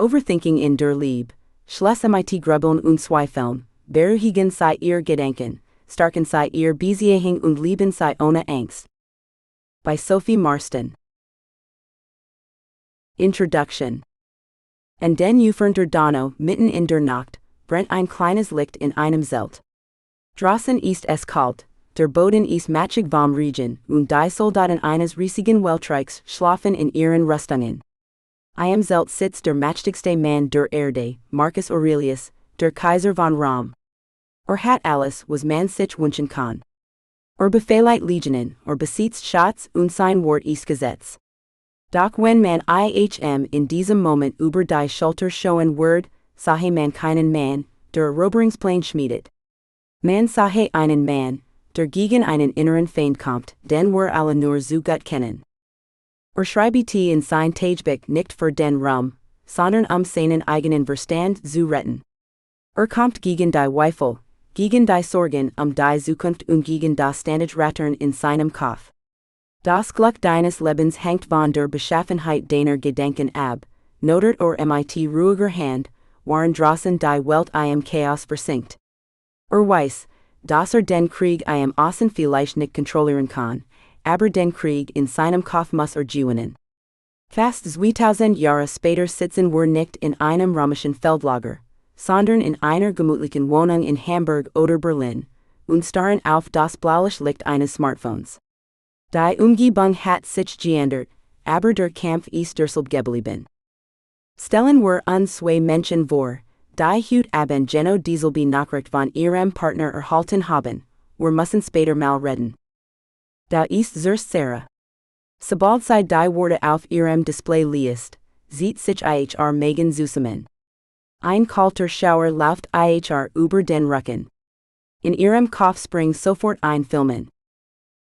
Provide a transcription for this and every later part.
Overthinking in der Liebe, Schluss mit Grübeln und Zweifeln, beruhigen Sie Ihre Gedanken, stärken Sie Ihre Beziehung und leben Sie ohne Angst. By Sophie Marston. Introduction. Und den Ufern der Donau, mitten in der Nacht, brennt ein kleines Licht in einem Zelt. Draußen ist es kalt, der Boden ist matschig vom Regen, und die Soldaten eines riesigen Weltreichs schlafen in ihren Rüstungen. Im Zelt sitzt der mächtigste Mann der Erde, Marcus Aurelius, der Kaiser von Rom. Hat alles, was man sich wünschen kann. Befehligt Legionen, besitzt Schatz und sein Wort ist Gesetz. Doch wenn man in diesem Moment über die Schulter schauen wird, sahe man keinen Mann, der Eroberungsplan schmiedet. Man sahe einen Mann, der gegen einen inneren Feind kommt, den wir alle nur zu gut kennen. Schreibt in sein Tagebuch nicht für den Ruhm, sondern seinen eigenen Verstand zu retten. Kommt gegen die Weifel, gegen die Sorgen die Zukunft und gegen das ständig Rattern in seinem Kopf. Das Glück deines Lebens hängt von der Beschaffenheit deiner Gedanken ab, notet mit ruhiger Hand, waren draußen die Welt im Chaos versinkt. Weiß, dass den Krieg im Außen vielleicht nicht kontrollieren kann, aber den Krieg in seinem Kopf muss gewinnen. Fast 2000 Jahre später sitzen wir nicht in einem römischen Feldlager, sondern in einer gemütlichen Wohnung in Hamburg oder Berlin, und starren auf das blauliche Licht eines Smartphones. Die Umgebung hat sich geändert, aber der Kampf ist derselbe geblieben. Stellen wir uns zwei Menschen vor, die heute Abend genau dieselbe Nachricht von ihrem Partner erhalten haben, wir müssen später mal reden. Da ist zuerst Sarah. Sobald sie die Worte auf ihrem Display liest, sieht sich ihr Megan zusammen. Ein kalter Schauer läuft ihr über den Rücken. In ihrem Kopf springt sofort ein Filmen.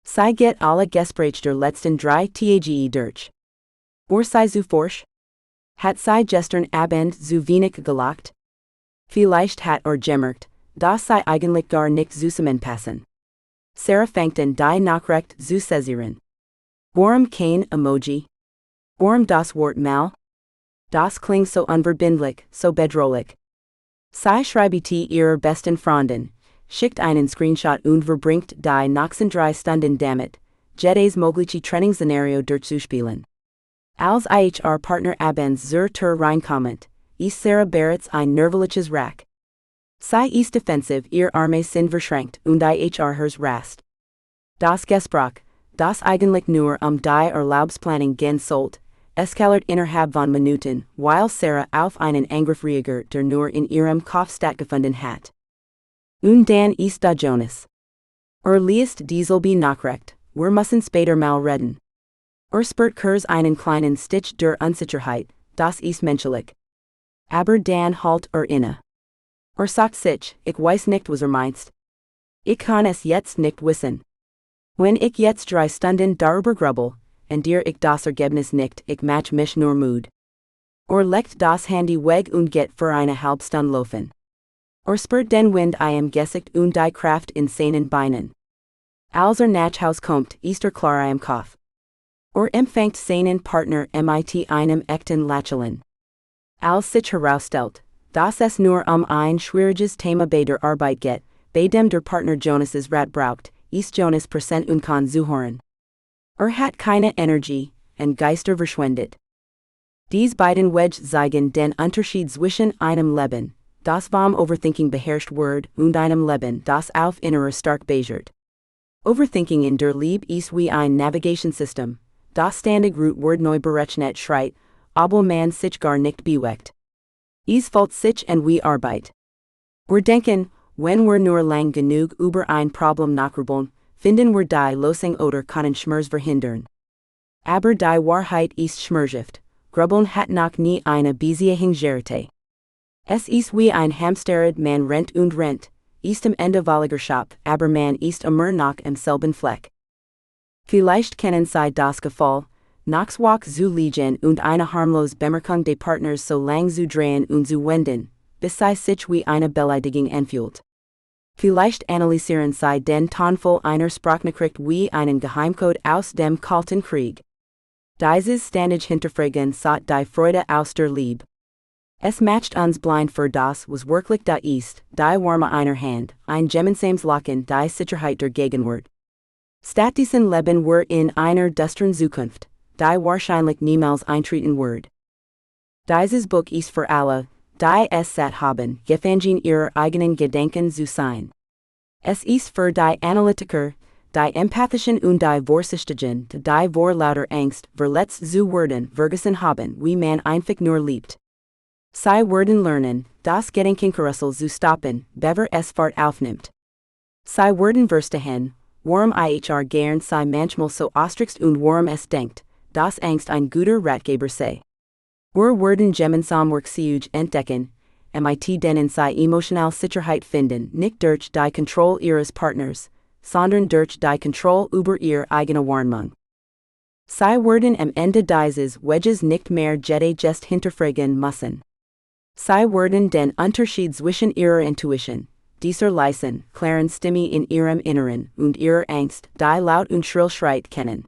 Sie geht alle Gespräche der letzten 3 Tage durch. Sie zu forsch? Hat sie gestern Abend zu wenig gelacht? Vielleicht hat gemerkt, dass sie eigentlich gar nicht zusammenpassen. Sarah fängt an die Nachricht zu zensieren. Warum kein Emoji? Warum das Wort mal? Das klingt so unverbindlich, so bedrohlich. Sie schreibt ihrer besten Freundin, schickt einen Screenshot und verbringt die nächsten 3 Stunden damit, jedes mögliche Trainingsszenario durchzuspielen. Als ihr Partner abends zur Tür reinkommt, ist Sarah bereits ein nervliches Rack. Sie ist defensiv, ihre Arme sind verschränkt und hers rast. Das Gespräch, das eigentlich nur die Urlaubsplanung gehen sollte, eskaliert innerhalb von Minuten, weil Sarah auf einen Angriff reagiert, der nur in ihrem Kopf stattgefunden hat. Und dann ist da Jonas. Liest dieselbe Nachricht, wir müssen später mal reden. Spürt kurz einen kleinen Stich der Unsicherheit, das ist menschlich. Aber dann halt inne. Sagt sich, ich weiß nicht, was meinst. Ich kann es jetzt nicht wissen. Wenn ich jetzt 3 Stunden darüber grübel, und dir ich das Ergebnis nicht, ich mach mich nur müde. Legt das Handy weg und geht für eine halbe Stunde laufen. Spürt den Wind im Gesicht und die Kraft in seinen Beinen. Als nach Haus kommt, ist klar im Kopf. Empfängt seinen Partner mit einem echten Lächeln. Als sich herausstellt, dass es nur ein schwieriges Thema bei der Arbeit geht, bei dem der Partner Jonas's Rat braucht, ist Jonas präsent und kann zuhören. Hat keine Energie, und Geister verschwendet. Dies beiden Wedge zeigen den Unterschied zwischen einem Leben, das vom Overthinking beherrscht wird, und einem Leben, das auf innerer stark basiert. Overthinking in der Liebe ist wie ein Navigationssystem, das ständig Route neu berechnet schreit, aber man sich gar nicht bewegt. Es fällt sich und wie Arbeit. Wir denken, wenn wir nur lang genug über ein Problem nachgrübeln, finden wir die Lösung oder können Schmerz verhindern. Aber die Wahrheit ist schmerzhaft, Grübeln hat noch nie eine Beziehung gerettet. Es ist wie ein Hamsterrad, man rennt und rennt, ist am Ende walliger Shop, aber man ist immer noch am selben Fleck. Vielleicht kennen Sie das Gefühl, Nachwach zu liegen und eine harmlose Bemerkung des Partners so lang zu drehen und zu wenden, bis sie sich wie eine Beleidigung anfühlt. Vielleicht analysieren Sie den Tonfall einer Sprachnachricht wie einen Geheimcode aus dem Kalten Krieg. Dieses ständig hinterfragen satt die Freude aus der Liebe. Es macht uns blind für das, was wirklich da ist, die warme einer Hand, ein gemeinsames Lachen, die Sicherheit der Gegenwart. Stattdessen leben wir in einer düsteren Zukunft, die wahrscheinlich niemals eintreten wird. Dieses Buch ist für alle, die es satt haben, gefangen ihrer eigenen Gedanken zu sein. Es ist für die Analytiker, die empathischen und die vorsichtigen, die vor lauter Angst, verletzt zu werden, vergessen haben, wie man einfach nur liebt. Sie werden lernen, das Gedankenkarussell zu stoppen, bevor es Fahrt aufnimmt. Sie werden verstehen, warum ihr gern sei manchmal so austrickst und warum es denkt, dass Angst ein guter Ratgeber sei. Wir werden gemeinsam Werkzeuge entdecken, mit denen sie emotionale Sicherheit finden, nicht durch die Kontrolle ihres Partners, sondern durch die Kontrolle über ihre eigene Wahrnehmung. Sie werden am Ende dieses Weges nicht mehr jede Gest hinterfragen müssen. Sie werden den Unterschied zwischen ihrer Intuition, dieser leisen, klaren Stimme in ihrem Inneren, und ihrer Angst, die laut und schrill schreit, kennen.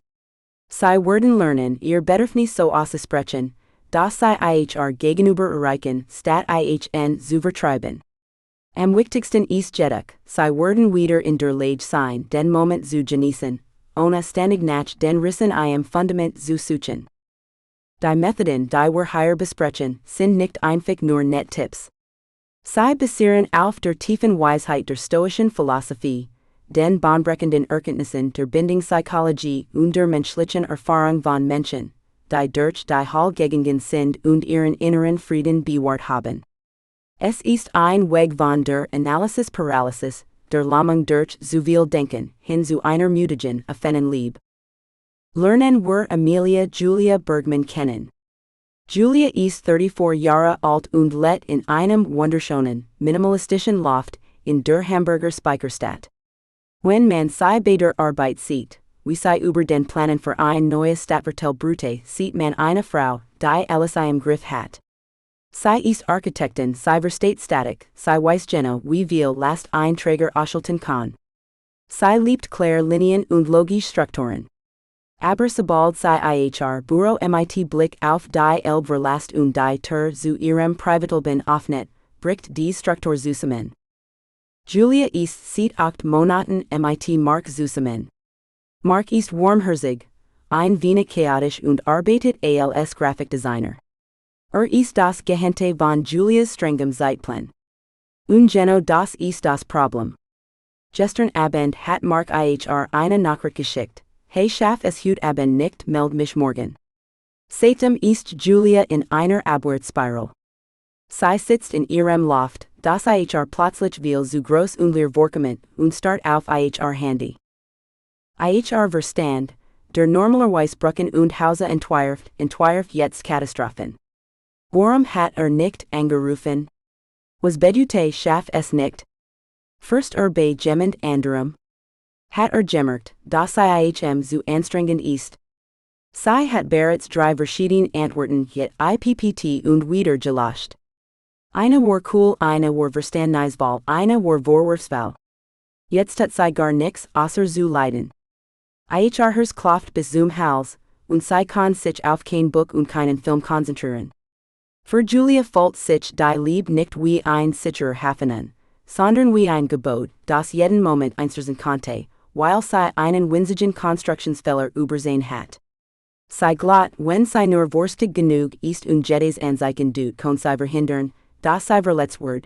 Sie werden lernen, ihr Bedürfnis so auszusprechen, dass sie ihr gegenüber erreichen, statt ihn zu vertreiben. Am wichtigsten ist jedoch, sie werden wieder in der Lage sein, den Moment zu genießen, ohne ständig nach den Rissen im Fundament zu suchen. Die Methoden, die wir hier besprechen, sind nicht einfach nur nett Tipps. Sie basieren auf der tiefen Weisheit der stoischen Philosophie, den bahnbrechenden Erkenntnissen der Bindungspsychologie und der menschlichen Erfahrung von Menschen, die durch die Hölle gegangen sind und ihren inneren Frieden bewahrt haben. Es ist ein Weg von der Analysis-Paralysis, der Lähmung durch zu viel Denken, hin zu einer mutigen, offenen Liebe. Lernen wir Amelia Julia Bergman kennen. Julia ist 34 Jahre alt und lebt in einem wunderschönen, minimalistischen Loft in der Hamburger Speicherstadt. Wenn man sie bei der Arbeit sieht, wie sie über den Planen für ein neues Stadtvertel brüte, sieht man eine Frau, die alles im Griff hat. Sie ist Architektin, sie versteht Statik, sie weiß genau, wie viel Last ein Träger aushalten kann. Sie liebt klare Linien und logische Strukturen. Aber sobald sie ihr Büro mit Blick auf die Elbe verlässt und die Tür zu ihrem Privatleben öffnet, bricht die Struktur zusammen. Julia ist seit 8 Monaten mit Mark zusammen. Mark ist warmherzig, ein wenig chaotisch und arbeitet als Grafikdesigner. Ist das Gehente von Julias strengem Zeitplan. Und genau das ist das Problem. Gestern Abend hat Mark eine Nachricht geschickt. Hey schaff es heute Abend nicht, meld mich morgen. Seitdem ist Julia in einer Abwärtsspiral. Sie sitzt in ihrem Loft, das plötzlich viel zu groß und leer vorkommt, und starrt auf ihr Handy. Verstand, der normalerweise Brücken und Häuser entwirft jetzt Katastrophen. Warum hat nicht angerufen? Was bedeutet schaff es nicht? First bei jemand anderem. Hat gemerkt, dass ihm zu anstrengend ist. Sie hat bereits 3 verschiedene Antworten jet IPPT und wieder gelöscht. Eine war cool, eine war verständnisvoll, eine war vorwurfsvoll. Jetzt hat sie gar nix außer zu leiden. Hers Kluft bis zum Hals, und sie kann sich auf kein Buch und keinen Film konzentrieren. Für Julia fällt sich die Liebe nicht wie ein sicherer Hafen an, sondern wie ein Gebot, das jeden Moment einstürzen konnte, weil sie einen winzigen Konstruktionsfehler übersehen hat. Sie glaubt, wenn sie nur vorstig genug ist und jedes Anzeichen tut, kann sie verhindern, dass sie verletzt wird.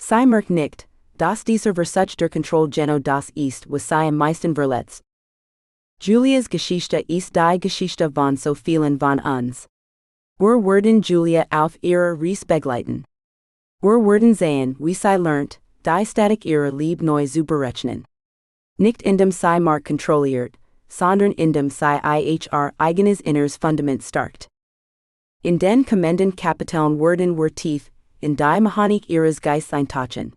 Sie merkt nicht, dass dieser Versuch der Kontrolle genau das ist, was sie am meisten verletzt. Julias Geschichte ist die Geschichte von so vielen von uns. Wir werden Julia auf ihrer Reise begleiten. Wir werden sehen, wie sie lernt, die Statik ihrer Liebe neu zu berechnen. Nicht indem sie Mark kontrolliert, sondern indem sie ihr eigenes inneres Fundament stärkt. In den kommenden Kapiteln werden wir tief in die Mechanik ihres Geistes eintauchen.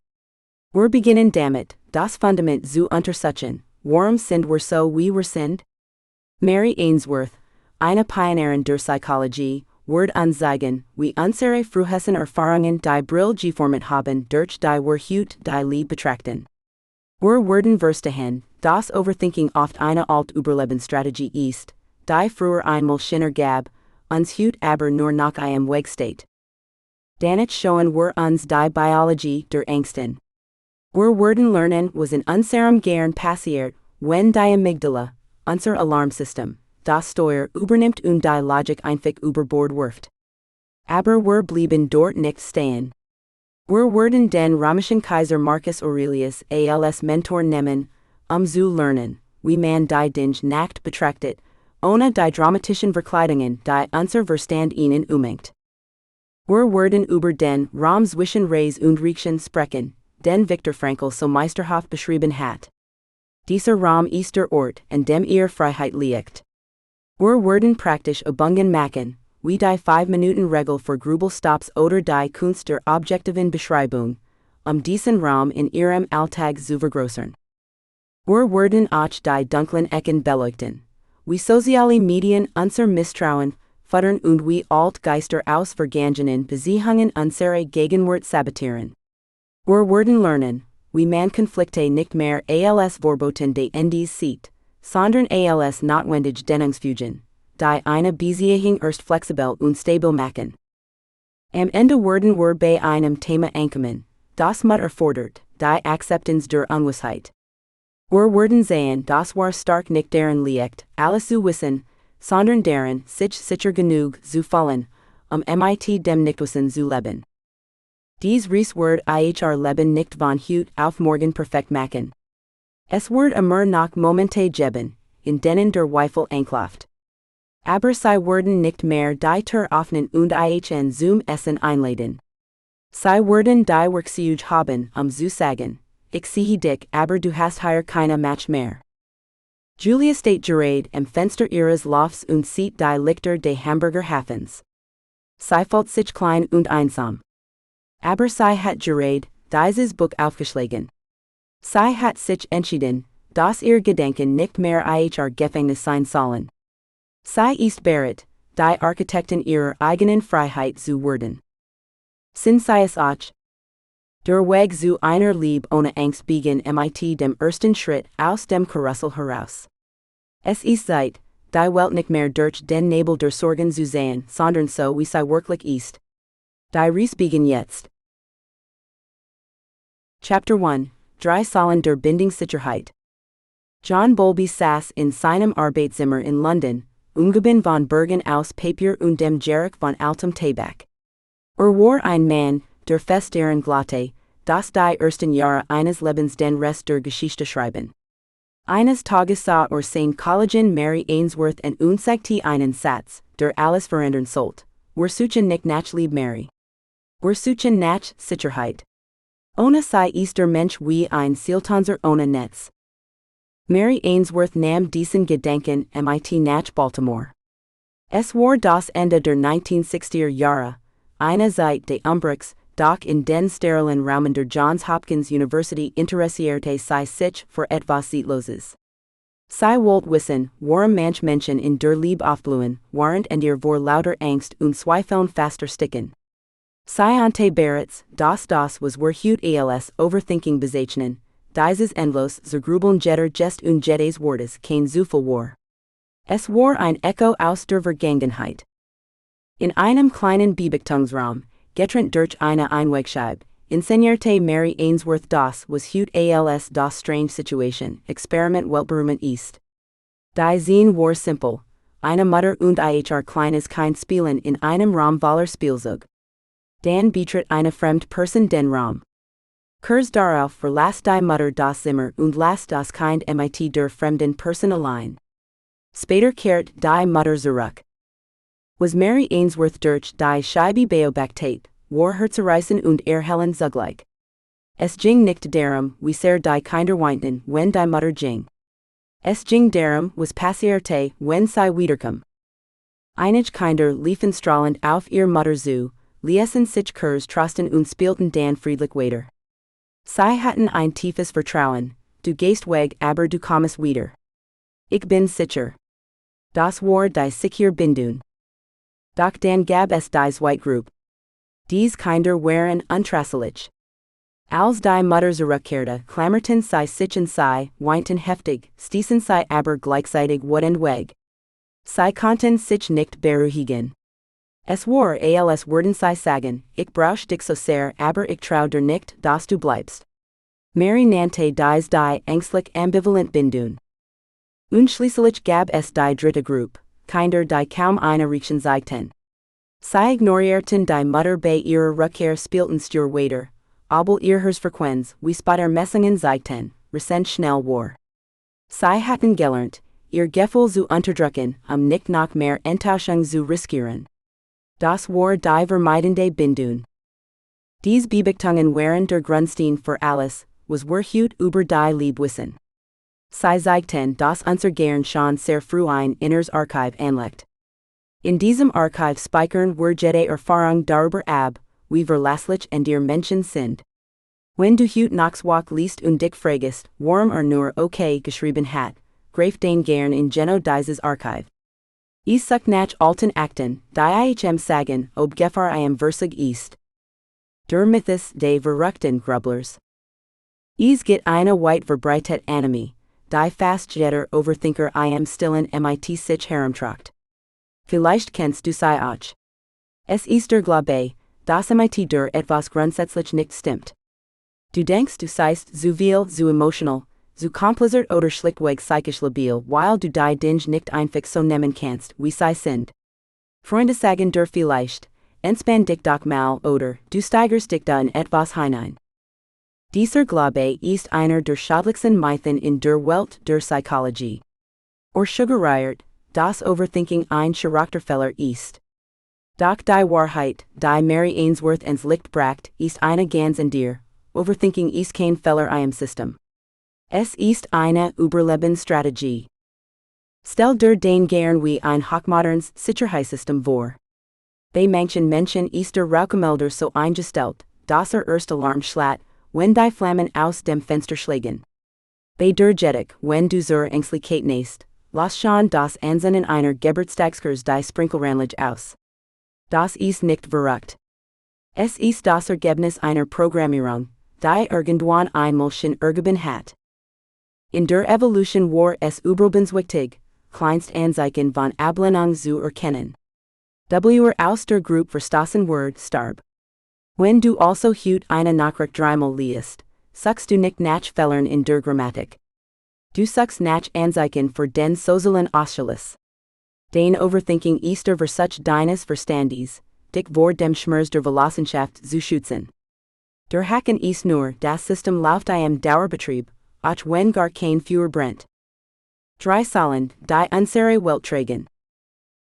Wir beginnen damit, das Fundament zu untersuchen. Warum sind wir so wie wir sind? Mary Ainsworth, eine Pionierin der Psychologie, wird uns zeigen, wie unsere frühesten Erfahrungen die Brille geformt haben, durch die wir heute die Liebe betrachten. Wir werden verstehen, dass Overthinking oft eine alte Überlebensstrategie ist, die früher einmal Sinn gab, uns heute aber nur noch einem Weg steht. Danich schoen wir uns die Biologie der Ängsten. Wir werden lernen, was in unserem Gehirn passiert, wenn die Amygdala, unser Alarmsystem, das Steuer übernimmt und die Logik einfach über Bord wirft. Aber wir blieben dort nicht stehen. Wir werden den römischen Kaiser Marcus Aurelius als Mentor nehmen, zu lernen, wie man die Dinge nackt betrachtet, ohne die dramatischen Verkleidungen, die unser Verstand ihnen umhängt. Wir werden über den Raum zwischen Reis und Reaction sprechen, den Viktor Frankl so meisterhaft beschrieben hat. Dieser Raum ist der Ort, an dem ihre Freiheit liegt. Wir werden praktisch Übungen machen, wie die 5-Minuten-Regel für Grübelstops oder die Kunst der objektiven Beschreibung, diesen Raum in ihrem Alltag zu vergrößern. Wir werden auch die dunklen Ecken beleuchten, wie soziale Medien unser Misstrauen fördern und wie Altgeister aus vergangenen Beziehungen unsere Gegenwart sabotieren. Wir werden lernen, wie man Konflikte nicht mehr als Vorboten des Endes sieht, sondern als notwendig Dehnungsfugen, die eine Beziehung erst flexibel und stabil machen. Am Ende werden wir bei einem Thema ankommen, das Mut erfordert, die Akzeptanz der Ungewissheit. Wir werden sehen, dass wir stark nicht darin liegt, alles zu wissen, sondern darin, sich sicher genug zu fühlen, mit dem Nichtwissen zu leben. Dies Reis wird ihr Leben nicht von heute auf morgen perfekt machen. Es wird immer noch Momente geben, in denen der Zweifel anklopft. Aber sie werden nicht mehr die Tür öffnen und ein zum Essen einladen. Sie werden die Werkzeuge haben, zu sagen, ich sehe dich, aber du hast hier keine Match mehr. Julia steht gerade am Fenster ihres Lofts und sieht die Lichter des Hamburger Hafens. Sie fühlt sich klein und einsam. Aber sie hat gerade dieses Buch aufgeschlagen. Sie hat sich entschieden, dass ihre Gedanken nicht mehr ihr Gefängnis sein sollen. Sie ist bereit, die Architektin ihrer eigenen Freiheit zu werden. Sind sie es auch? Der Weg zu einer Liebe ohne Angst beginnt mit dem ersten Schritt aus dem Karussell heraus. Es ist Zeit, die Welt nicht mehr durch den Nebel der Sorgen zu sehen, sondern so wie sie wirklich ist. Die Reise beginnt jetzt. Chapter 1: Drei Säulen der Bindungssicherheit. John Bowlby saß in seinem Arbeitszimmer in London, umgeben von Bergen aus Papier und dem Geruch von altem Tabak. War ein Mann, der fest daran glaubte, dass die ersten Jahre eines Lebens den Rest der Geschichte schreiben. Eines Tages sah sein Kollegin Mary Ainsworth und sagte einen Satz, der alles verändern sollte: Wir suchen nicht nach Liebe, Mary. Wir suchen nach Sicherheit. Ohne sie ist der Mensch wie ein Seiltanzer ohne Netz. Mary Ainsworth nahm diesen Gedanken mit nach Baltimore. Es war das Ende der 1960er Jahre, eine Zeit des Umbruchs, doch in den sterilen Raumen der Johns Hopkins University interessierte sie sich für etwas Zeitloses. Sie wollte wissen, warum manche Menschen in der Liebe aufblühen, während in ihr vor lauter Angst und Zweifeln fast ersticken. Sie ante bereits, dass das was wir heute als Overthinking bezeichnen, dieses endlos Grübeln jeder Gest und jedes Wortes kein Zufall war. Es war ein Echo aus der Vergangenheit. In einem kleinen Bebegtungsraum, getrennt durch eine Einwegscheibe, inszenierte Mary Ainsworth das was heute als das strange Situation Experiment weltberühmt ist. Die Szene war simpel: eine Mutter und ihr kleines Kind spielen in einem Raum voller Spielzeug. Dann betritt eine fremde Person den Raum. Kurz darauf verlässt die Mutter das Zimmer und lässt das Kind mit der fremden Person allein. Später kehrt die Mutter zurück. Was Mary Ainsworth durch die Scheibe beobachtet, war herzzerreißen und erhellend zugleich. Es ging nicht darum, wie sehr die Kinder weinten, wenn die Mutter ging. Es ging darum, was passierte, wenn sie wiederkam. Einige Kinder liefen strahlend auf ihr Mutter zu, ließen sich kurz trösten und spielten dann friedlich weiter. Sie hatten ein tiefes Vertrauen: du gehst weg, aber du kommst wieder. Ich bin sicher. Das war die sichere Bindung. Doch dann gab es die Zweitgruppe. Diese Kinder waren untröstlich. Als die Mutter zurückkehrte, klammerten sie sich und sie weinten heftig, stießen sie aber gleichzeitig wütend weg. Sie konnten sich nicht beruhigen. Es war als worden Sie sagen, ich brauch dich so sehr, aber ich trau dir nicht, dass du bleibst. Mary nannte dies die ängstlich ambivalent bindung. Und schließlich gab es die dritte Gruppe, Kinder die kaum eine Reaktion zeigten. Sie ignorierten die Mutter bei ihrer Rückkehr spielten stur weiter, aber ihre Frequenz, wie später Messungen zeigten, resent schnell war. Sie hatten gelernt, ihr Gefühl zu unterdrücken, nicht noch mehr Enttäuschung zu riskieren. Das war die vermeidende Bindung. Dies Bebechtungen waren der Grundstein für alles, was Werhut über die Liebe wissen. Sie zeigten, dass unser Gern schon sehr früh ein inneres Archiv anlegt. In diesem Archiv speichern wir jede Erfahrung darüber ab, wie verlässlich und ihr Menschen sind. Wenn du heute nachts wach liest und dich fragst, warum nur okay geschrieben hat, greif den Gern in Geno dieses Archiv. Ich such nach alten Akten, die ich sagen, ob Gefahr im Versig ist. Der Mythos des verrückten Grüblers. Es geht eine weit verbreitet Anime, die fast jeder Overthinker im stillen mit sich herumtragt. Vielleicht kennst du sie auch. Es ist der Glaube, dass mit dir etwas grundsätzlich nicht stimmt. Du denkst du seist zu viel, zu emotional, zu kompliziert oder schlichtweg psychisch labil, weil du die Dinge nicht einfach so nehmen kannst, wie sie sind. Freunde sagen dir vielleicht, entspann dich doch mal oder du steigerst dich da in etwas hinein. Dieser Glaube ist einer der schädlichsten Mythen in der Welt der Psychologie. Suggeriert, dass Overthinking ein Charakterfehler ist. Doch die Wahrheit, die Mary Ainsworth ans Licht bracht, ist eine ganz andere. Overthinking ist kein Fehler im System. Es ist eine Überlebensstrategie. Stell dir den gern wie ein hochmodernes Sicherheitssystem vor. Bei manchen Menschen ist der Rauchmelder so eingestellt, dass erst Alarm schlägt, wenn die Flammen aus dem Fenster schlagen. Bei der Jedik, wenn du zur Ängstlichkeit nächst, lass schon das Ansinnen einer Geburtstagskurs die Sprinkelranlage aus. Das ist nicht verrückt. Es ist das Ergebnis einer Programmierung, die irgendwann einmal schon ergeben hat. In der Evolution war es überlebenswichtig, kleinst Anzeichen von Ablehnung zu erkennen. Aus der Gruppe verstoßen Word starb. Wenn du also heute eine Nachricht dreimal liest, suchst du nicht nach Fehlern in der Grammatik. Du suchst nach Anzeichen für den sozialen Ausschluss. Den Overthinking ist der Versuch deines Verstandes, dich vor dem Schmerz der Wissenschaft zu schützen. Der Haken ist nur, das System läuft im Dauerbetrieb, auch wenn gar kein Führer brennt. Drei Säulen, die unsere Welt tragen.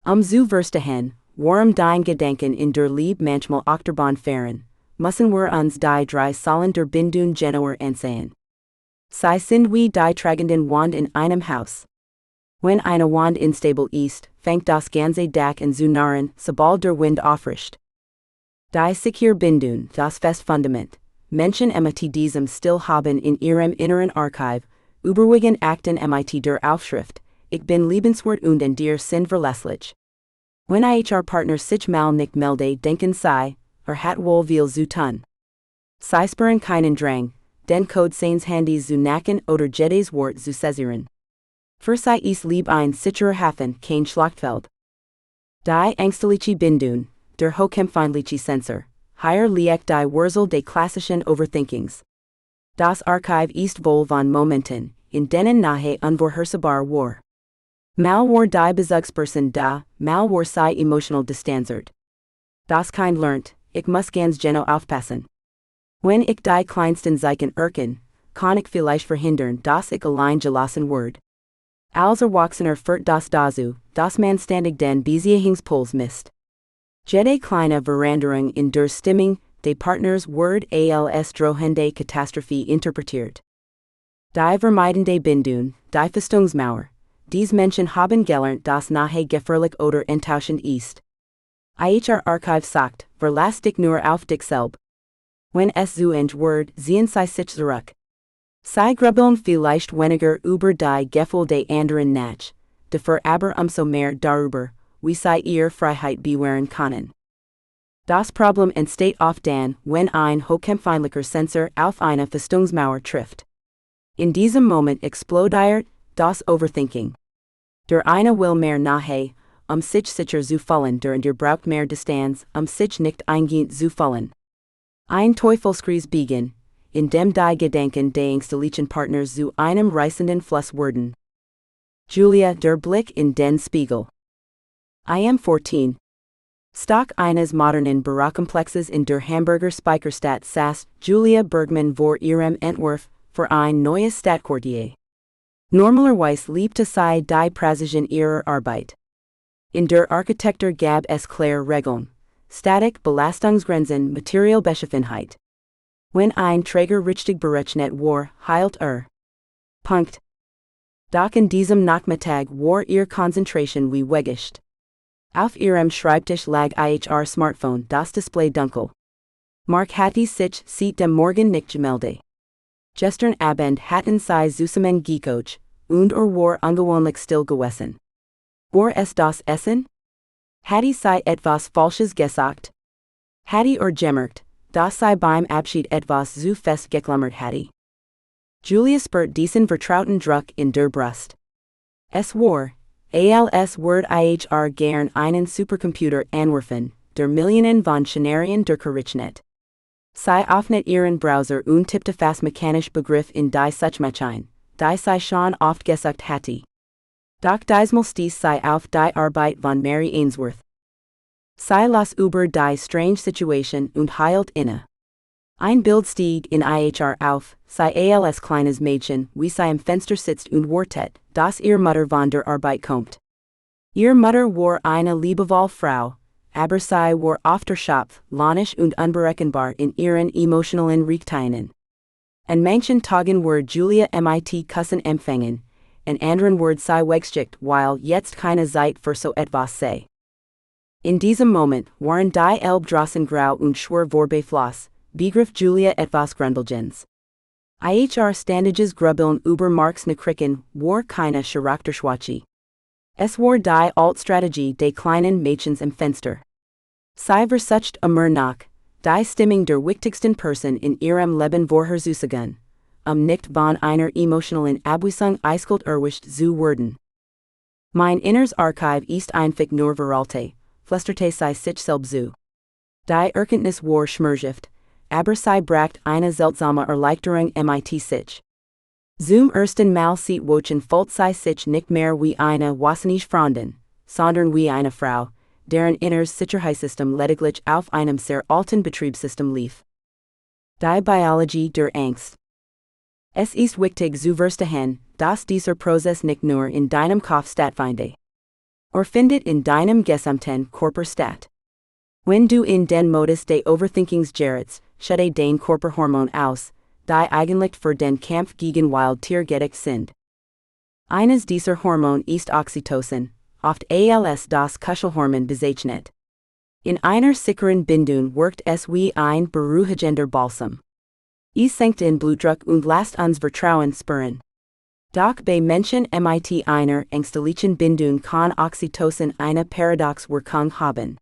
Zu verstehen, warum dein Gedanken in der Liebe manchmal Achterbahn fahren, müssen wir uns die drei Säulen der Bindung genauer ansehen. Sie sind wie die tragenden Wand in einem Haus. Wenn eine Wand instabil ist, fängt das ganze Dach an zu narren, sobald der Wind aufrischt. Die sichere Bindung, das fest Fundament, Menschen mit diesem Stil haben in ihrem inneren Archiv, überwiegend Akten mit der Aufschrift, ich bin liebenswert und in dir sind verlässlich. Wenn ihr Partner sich mal nicht melde, denken Sie, hat wohl viel zu tun. Sie spüren keinen Drang, den Code seines Handys zu nacken oder jedes Wort zu zensieren. Für Sie ist Liebe ein sicherer Hafen, kein Schlachtfeld. Die ängstliche Bindung, der hochempfindliche Sensor, hier liegt die Wurzel des klassischen Overthinkings. Das Archiv ist voll von Momenten, in denen nahe unvorhersehbar war. Mal war die Bezugsperson da, mal war sie emotional distanziert. Das Kind lernt, ich muss ganz genau aufpassen. Wenn ich die kleinsten Zeichen erkenne, kann ich vielleicht verhindern, dass ich allein gelassen werde. Als Erwachsener führt das dazu, dass man ständig den Beziehungspuls misst. Jede kleine Veränderung in der Stimmung des Partners wird als drohende Katastrophe interpretiert. Die vermeidende Bindung, die Festungsmauer. Diese Menschen haben gelernt, dass nahe gefährlich oder enttäuschend ist. Ihr Archiv sagt, verlass dich nur auf dich selbst. Wenn es zu eng wird, ziehen sie sich zurück. Sie grübeln vielleicht weniger über die Gefühle des anderen nach, dafür aber umso mehr darüber, wie sie ihre Freiheit bewahren können. Das Problem entsteht oft dann, wenn ein hochempfindlicher Sensor auf eine Festungsmauer trifft. In diesem Moment explodiert das Overthinking. Der eine will mehr nahe, sich sicher zu fallen der und ihr braucht mehr Distanz, sich nicht eingehend zu fallen. Ein Teufelskreis beginnt, in dem die Gedanken des ängstlichen Partners zu einem reißenden Fluss werden. Julia, der Blick in den Spiegel. I am 14. Stock eines modernen Bürokomplexes in der Hamburger Speicherstadt saß Julia Bergmann vor ihrem Entwurf für ein neues Stadtquartier. Normalerweise liebte sie die Präzision ihrer Arbeit. In der Architektur gab es klare Regeln, Statik, Belastungsgrenzen, Materialbeschaffenheit. Wenn ein Träger richtig berechnet war, hielt Punkt. Doch in diesem Nachmittag war ihre Konzentration wie weggischt. Auf ihrem Schreibtisch lag ihr Smartphone, das Display dunkel. Mark hatte sich seit dem Morgen nicht gemeldet. Gestern Abend hatten sie zusammen gekocht, und war ungewöhnlich still gewesen. War es das Essen? Hatte sie etwas Falsches gesagt? Hatte gemerkt, dass sie beim Abschied etwas zu fest geklammert hatte? Julia spürt diesen vertrauten Druck in der Brust. Es war, als Word ihr gern einen Supercomputer anwerfen, der Millionen von Szenarien durchgerechnet. Sie öffnet ihren Browser und tippte fast mechanisch Begriff in die Suchmaschine, die sie schon oft gesagt hatte. Doch diesmal stieß sie auf die Arbeit von Mary Ainsworth. Sie las über die strange Situation und hielt inne. Ein Bild stieg in ihr auf, sie als kleines Mädchen, wie sie am Fenster sitzt und wartet, dass ihre Mutter von der Arbeit kommt. Ihre Mutter war eine liebevolle Frau, aber sie war oft erschöpft, launisch und unberechenbar in ihren emotionalen Richtlinien. An manchen Tagen war Julia mit Kussen empfangen, an anderen wurde sie weggeschickt, weil jetzt keine Zeit für so etwas sei. In diesem Moment waren die Elbe draußen grau und schwer vorbeigeflossen, begriff Julia etwas Grundlegendes. Ihr ständiges Grübeln über Marx Nachrichten war keine Charakterschwäche. Es war die Altstrategie des kleinen Mädchens im Fenster. Sie versucht immer noch, die Stimmung der wichtigsten Person in ihrem Leben vorherzusagen, nicht von einer emotionalen Abweichung eiskalt erwischt zu werden. Mein inneres Archiv ist einfach nur Verhalte, flüsterte sie sich selbst zu. Die Erkenntnis war schmerzhaft, aber sie brachte eine seltsame Erleichterung mit sich. Zum ersten Mal seit Wochen fühlt sie sich nicht mehr wie eine wahnsinnige Freundin, sondern wie eine Frau, deren inneres Sicherheitssystem lediglich auf einem sehr alten Betriebssystem lief. Die Biologie der Angst. Es ist wichtig zu verstehen, dass dieser Prozess nicht nur in deinem Kopf stattfindet. Findet in deinem gesamten Körper statt. Wenn du in den Modus des Overthinkings gerätst, schüttet dein Körperhormon aus, die eigentlich für den Kampf gegen Wildtier tätig sind. Eines dieser Hormone ist Oxytocin, oft als das Kuschelhormon bezeichnet. In einer sicheren Bindung wirkt es wie ein beruhigender Balsam. Es senkt den Blutdruck und lässt uns Vertrauen spüren. Doch bei Menschen mit einer ängstlichen Bindung kann Oxytocin eine Paradoxwirkung haben.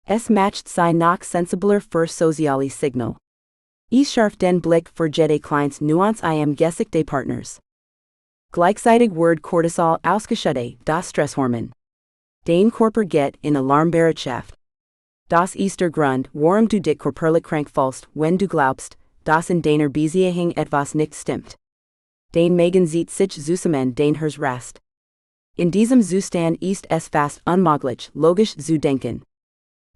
Es macht sie noch sensibler für soziale Signal. Es schärft den Blick für jede kleines Nuance im Gesicht des Partners. Gleichzeitig wird Cortisol ausgeschüttet, das Stresshormon. Dein Körper geht in Alarmbereitschaft. Das ist der Grund, warum du dich körperlich krank fühlst, wenn du glaubst, dass in deiner Beziehung etwas nicht stimmt. Dein Magen sieht sich zusammen den Herz rast. In diesem Zustand ist es fast unmöglich, logisch zu denken.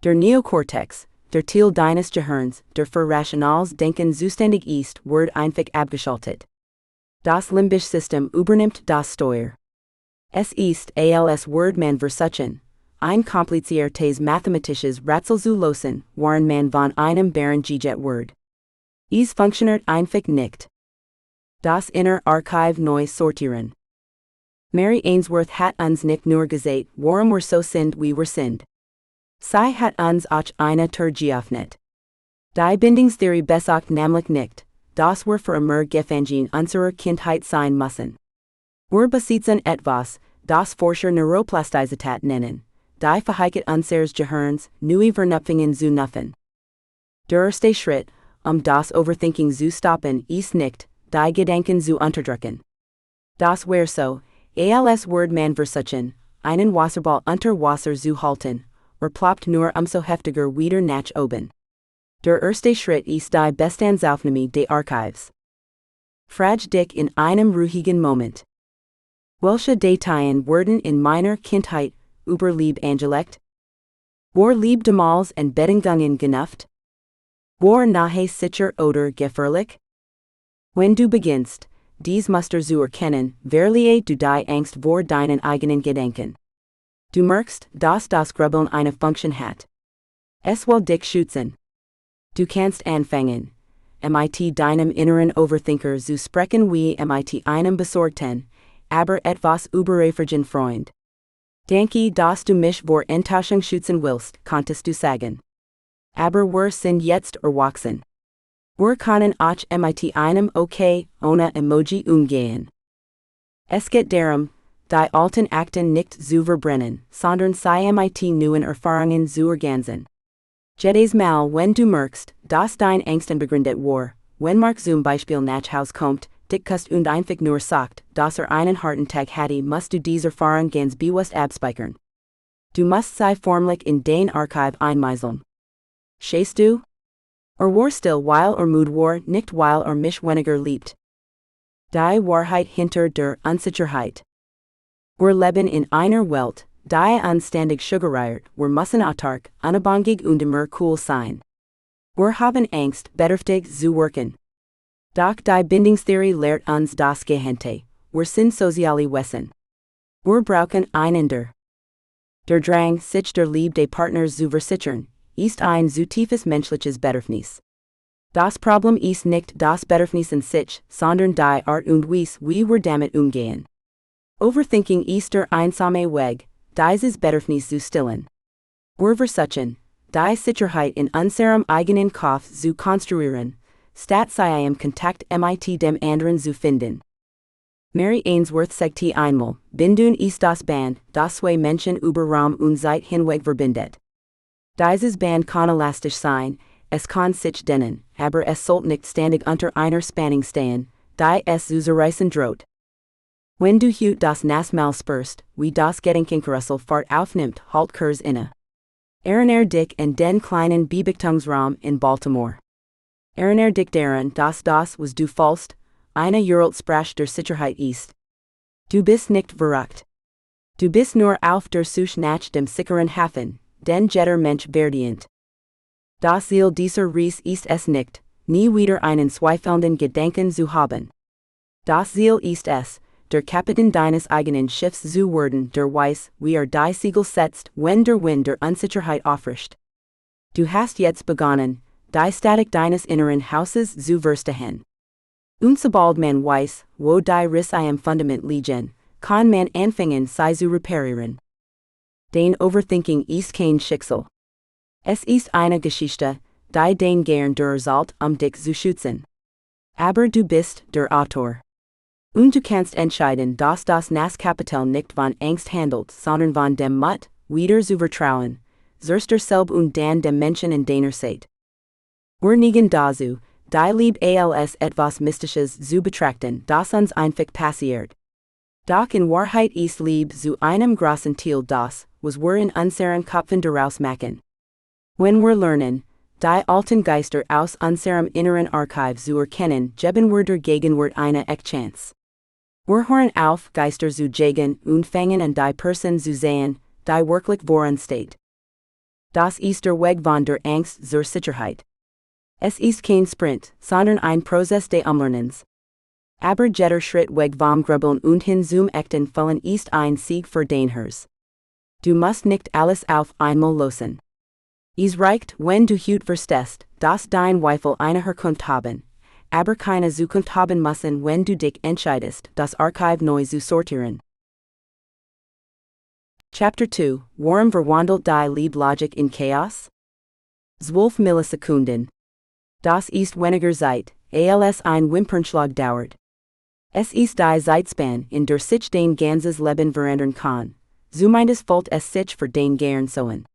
Der Neokortex, der Teil deines Gehirns, der für rationales Denken zuständig ist, wird einfach abgeschaltet. Das limbische System übernimmt das Steuer. Es ist, als wird man versuchen, ein kompliziertes mathematisches Rätsel zu lösen, worin man von einem Bären gejet wird. Es funktioniert einfach nicht. Das innere Archiv neu sortieren. Mary Ainsworth hat uns nicht nur gesagt, warum wir so sind wie wir sind. Sie hat uns auch eine Tür geöffnet. Die Bindungstheorie besagt nämlich nicht, dass wir für immer Gefangen unserer Kindheit sein müssen. Wir besitzen etwas, das Forscher Neuroplastizität nennen, die Fähigkeit unseres Gehirns, neue Vernupfungen zu nutzen. Der erste Schritt, das Overthinking zu stoppen, ist nicht, die Gedanken zu unterdrücken. Das wäre so, als wird man versuchen, einen Wasserball unter Wasser zu halten, ploppt nur umso heftiger wieder nach oben. Der erste Schritt ist die Bestandsaufnahme des Archives. Frag dich in einem ruhigen Moment. Welche Dateien wurden in meiner Kindheit über Liebe angelegt? War Liebe damals en Bedingungen genügt? War nahe sicher oder gefährlich? Wenn du beginnst, dies Muster zu erkennen, verliere du die Angst vor deinen eigenen Gedanken. Du merkst, dass das Grübeln eine Funktion hat. Es will dich schützen. Du kannst anfangen, mit deinem inneren Overthinker zu sprechen wie mit einem besorgten, aber etwas übereifrigen Freund. Danke, dass du mich vor Enttäuschung schützen willst, konntest du sagen. Aber wir sind jetzt erwachsen. Wir können auch mit einem Okay ohne Emoji umgehen. Es geht darum, die alten Akten nicht zu verbrennen, sondern sie mit neuen Erfahrungen zu ergänzen. Jedes Mal, wenn du merkst, dass dein Ängsten begründet war, wenn Mark zum Beispiel nach Haus kommt, dich kust und einfach nur sagt, dass einen harten Tag hatte, musst du diese Erfahrung ganz bewusst abspeichern. Du musst sie formlich in dein Archiv einmeißeln. Schäst du? War still weil Mut war, nicht weil mich weniger liebt. Die Wahrheit hinter der Unsicherheit. Wir leben in einer Welt, die anständig suggeriert, wir müssen autark, unabhängig und immer cool sein. Wir haben Angst, bedürftig zu wirken. Doch die Bindungstheorie lehrt uns das Gegenteil, wir sind soziale Wesen. Wir brauchen einander. Der Drang, sich der Liebe des Partners zu versichern, ist ein zu tiefes menschliches Bedürfnis. Das Problem ist nicht das Bedürfnis in sich, sondern die Art und Weise, wie wir damit umgehen. Overthinking ist der einsame Weg, dieses Bedürfnis zu stillen. Wir versuchen, die Sicherheit in unserem eigenen Kopf zu konstruieren, statt sie im Kontakt mit dem anderen zu finden. Mary Ainsworth sagte einmal, Bindung ist das Band, das zwei Menschen über Raum und Zeit hinweg verbindet. Dieses Band kann elastisch sein, es kann sich dehnen, aber es sollte nicht ständig unter einer Spannung stehen, die es zu zerreißen droht. Wenn du heute das Mal spürst, wie das Gedankenkarussell Fahrt aufnimmt, halt kurz inne. Erinnere dich an den kleinen Beobachtungsraum in Baltimore. Erinnere dich daran, dass das, was du fühlst, eine Sprache der Sicherheit ist. Du bist nicht verrückt. Du bist nur auf der Suche nach dem sicheren Hafen, den jeder Mensch verdient. Das Ziel dieser Reise ist es nicht, nie wieder einen zweifelnden Gedanken zu haben. Das Ziel ist es, der Kapitän deines eigenen Schiffs zu werden, der weiß, wie die Segel setzt, wenn der Wind der Unsicherheit aufrischt. Du hast jetzt begonnen, die Statik deines inneren Hauses zu verstehen. Und sobald man weiß, wo die Risse im Fundament liegen, kann man anfangen, sie zu reparieren. Dein Overthinking ist kein Schicksal. Es ist eine Geschichte, die den gern erzählt, dich zu schützen. Aber du bist der Autor. Und du kannst entscheiden, dass das Kapital nicht von Angst handelt, sondern von dem Mut, wieder zu vertrauen, zuerst dir selbst und dann dem Menschen in deiner Zeit. Wir neigen dazu, die Liebe als etwas Mystisches zu betrachten, das uns einfach passiert. Doch in Wahrheit ist Liebe zu einem großen Teil das, was wir in unseren Köpfen daraus machen. Wenn wir lernen, die alten Geister aus unserem inneren Archiv zu erkennen, geben wir der Gegenwart eine Chance. Wir hören auf, Geister zu jagen und fangen an die Person zu sehen, die wirklich vor uns steht. Das ist der Weg von der Angst zur Sicherheit. Es ist kein Sprint, sondern ein Prozess des Umlernens. Aber jeder Schritt weg vom Grübeln und hin zum echten Fallen ist ein Sieg für den Herz. Du musst nicht alles auf einmal losen. Es reicht, wenn du heute verstehst, dass dein Zweifel eine Herkunft haben, aber keine Zukunft haben müssen, wenn du dich entscheidest, das Archiv neu zu sortieren. Chapter 2: Warum verwandelt die Liebe Logik in Chaos? 12 Millisekunden. Das ist weniger Zeit, als ein Wimpernschlag dauert. Es ist die Zeitspanne, in der sich dein ganzes Leben verändern kann. Zumindest fällt es sich für den gern soen.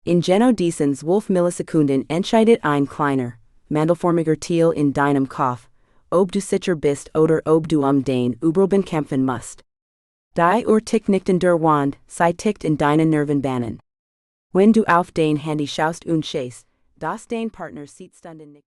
In genau diesen 12 Millisekunden entscheidet ein kleiner, mandelformiger Teil in deinem Kopf, ob du sicher bist oder ob du den Überleben kämpfen musst. Die Tick nicht in der Wand, sei tickt in deinen Nerven bannen. Wenn du auf den Handy schaust und chase, das dein Partner sieht stunden nicht.